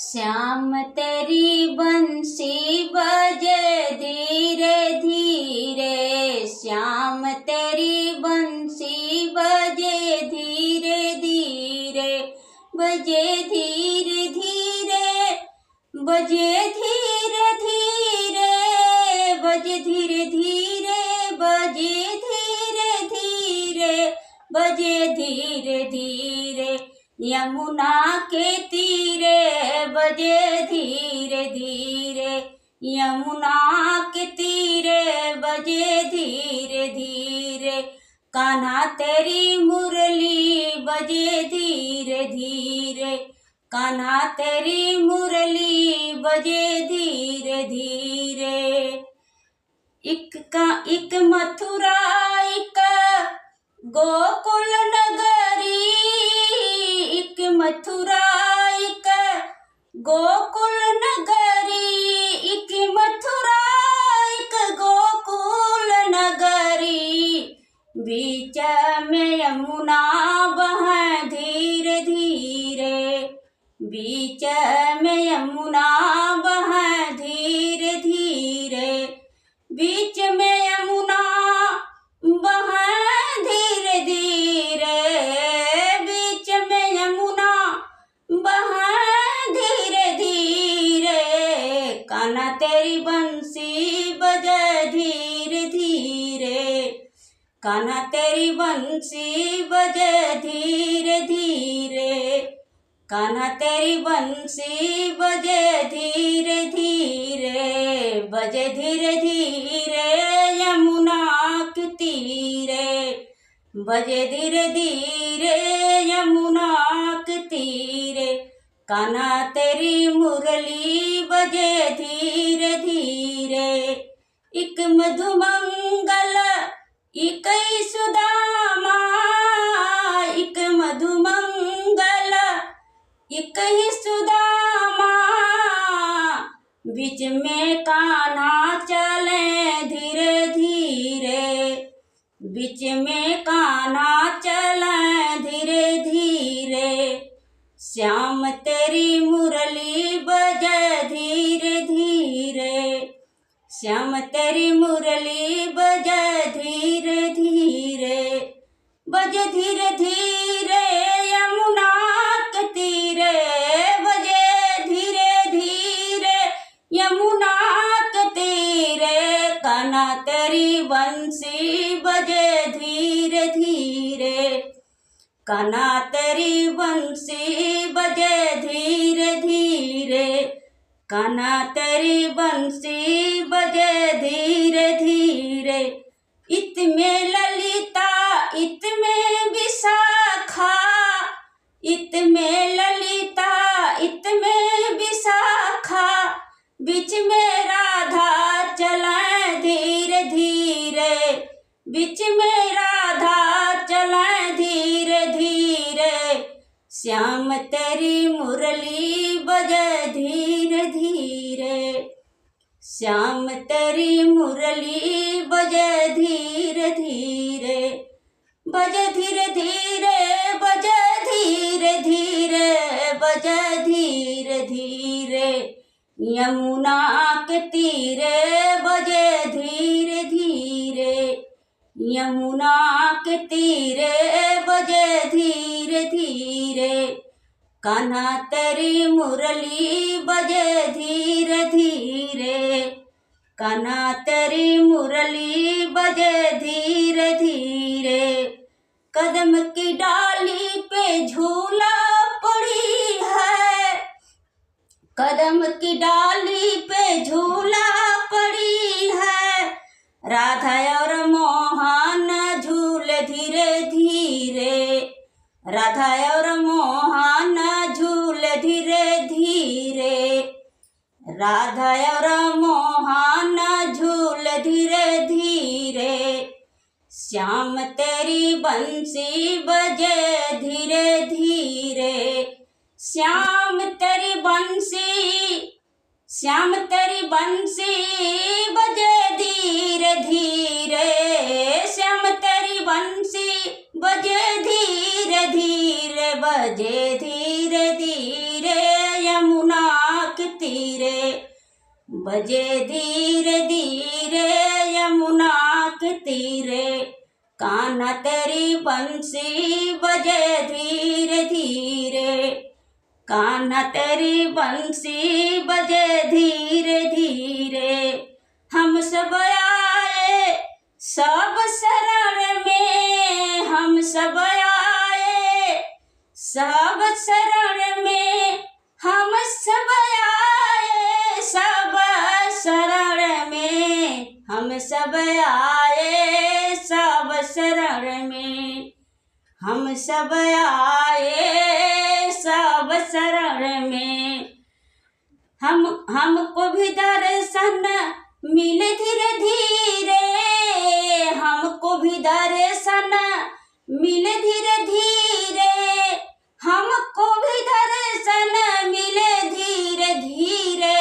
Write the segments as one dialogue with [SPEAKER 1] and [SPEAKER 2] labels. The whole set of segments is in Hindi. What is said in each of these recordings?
[SPEAKER 1] श्याम तेरी बंसी बजे धीरे धीरे, श्याम तेरी बंसी बजे धीरे धीरे, बजे धीरे धीरे, बजे धीरे धीरे, बजे धीरे धीरे, बजे धीरे धीरे, बजे धीरे धीरे, यमुना के तीरे बजे धीरे धीरे, यमुना के तीरे बजे धीरे धीरे, कान्हा तेरी मुरली बजे धीरे धीरे, कान्हा तेरी मुरली बजे धीरे धीरे। एक मथुरा एक गोकुल नगरी, एक मथुरा एक गोकुल नगरी, एक मथुरा एक गोकुल नगरी, बीच में यमुना बहे धीरे धीरे, बीच में यमुना बहे धीरे धीरे, बीच में यमुना बहे धीरे धीरे, बीच में यमुना बहे धीरे धीरे, कान्हा तेरी बंसी बजे धीरे धीरे, कान्हा तेरी बंसी बजे धीरे धीरे, कान्हा तेरी बंसी बजे धीरे धीरे, बजे धीरे धीरे, यमुना के तीरे, बजे धीरे धीरे, यमुना के तीरे, कान्हा तेरी मुरली बजे धीरे धीरे। एक मधुमंगल एक सुदामा, एक मधुमंगल एक ही सुदामा, बीच में कान्हा चले धीरे धीरे, बीच में कान्हा चले धीरे धीरे, श्याम तेरी मुरली बजे धीरे धीरे, श्याम तेरी मुरली बजे धीरे धीरे, बजे धीरे धीरे, यमुना के तीरे बजे धीरे धीरे, यमुना के तीरे, कान्हा तेरी बंसी बजे धीरे धीरे, कान्हा तेरी बंसी बजे धीरे धीरे, कान्हा तेरी बंसी बजे धीरे धीरे, इत में ललिता इत में विशाखा, इत में ललिता इत में विशाखा, बीच में राधा चले धीरे धीरे, बीच में राधा चले धीरे धीरे, श्याम तेरी मुरली बजे धीरे धीरे, श्याम तेरी मुरली बजे धीरे धीरे, बजे धीरे धीरे, बजे धीरे धीरे, बजे धीरे धीरे, यमुना के तीरे बजे धीरे धीरे, यमुना के तीरे बजे धीरे धीरे, कान्हा तेरी मुरली बजे धीरे धीरे, कान्हा तेरी मुरली बजे धीरे धीरे, कदम की डाली पे झूला पड़ी है, कदम की डाली पे झूला पड़ी है, राधा और मोहन झूले धीरे धीरे, राधा और मोहन झूले धीरे धीरे, राधा और मोहन झूले धीरे धीरे, श्याम तेरी बंसी बजे धीरे धीरे, श्याम तेरी बंसी, श्याम तेरी बंसी बजे धीरे धीरे, श्याम तेरी बंसी बजे धीरे धीरे, बजे धीरे धीरे, यमुना बजे धीरे धीरे यमुना के तीरे, कान्हा तेरी बंसी बजे धीरे धीरे, कान्हा तेरी बंसी बजे धीरे धीरे। हम सब आए सब शरण में, हम सब आए सब शरण में, हम सब आए सब शरण में, हम सब आए सब शरण में, हम सब आए सब शरण में। हमको भी दर्शन मिले धीरे धीरे, हमको भी दर्शन मिले धीरे धीरे, हमको भी दर्शन मिले धीरे धीरे।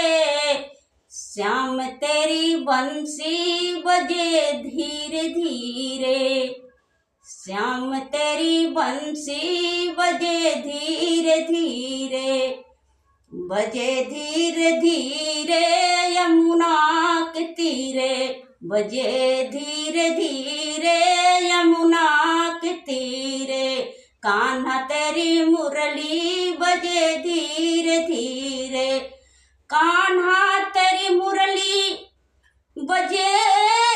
[SPEAKER 1] श्याम तेरी बंसी बजे धीरे धीरे, श्याम तेरी बंसी बजे धीरे धीरे, बजे धीरे धीरे यमुना के तीरे, बजे धीरे धीरे यमुना के तीरे। कान्हा तेरी मुरली बजे धीरे धीरे, कान्हा तेरी मुरली बजे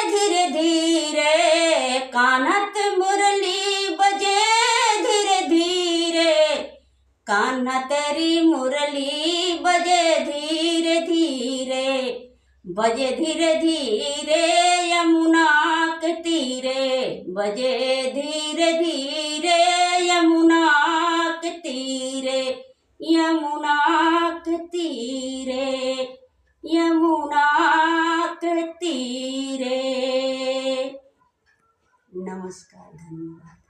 [SPEAKER 1] धीरे धीरे, कान्हा तेरी मुरली बजे धीरे धीरे, कान्हा तेरी मुरली बजे धीरे धीरे, बजे धीरे धीरे यमुना के तीरे, बजे धीरे धीरे यमुना के तीरे, यमुना के तीरे, यमुना के तीरे। नमस्कार, धन्यवाद।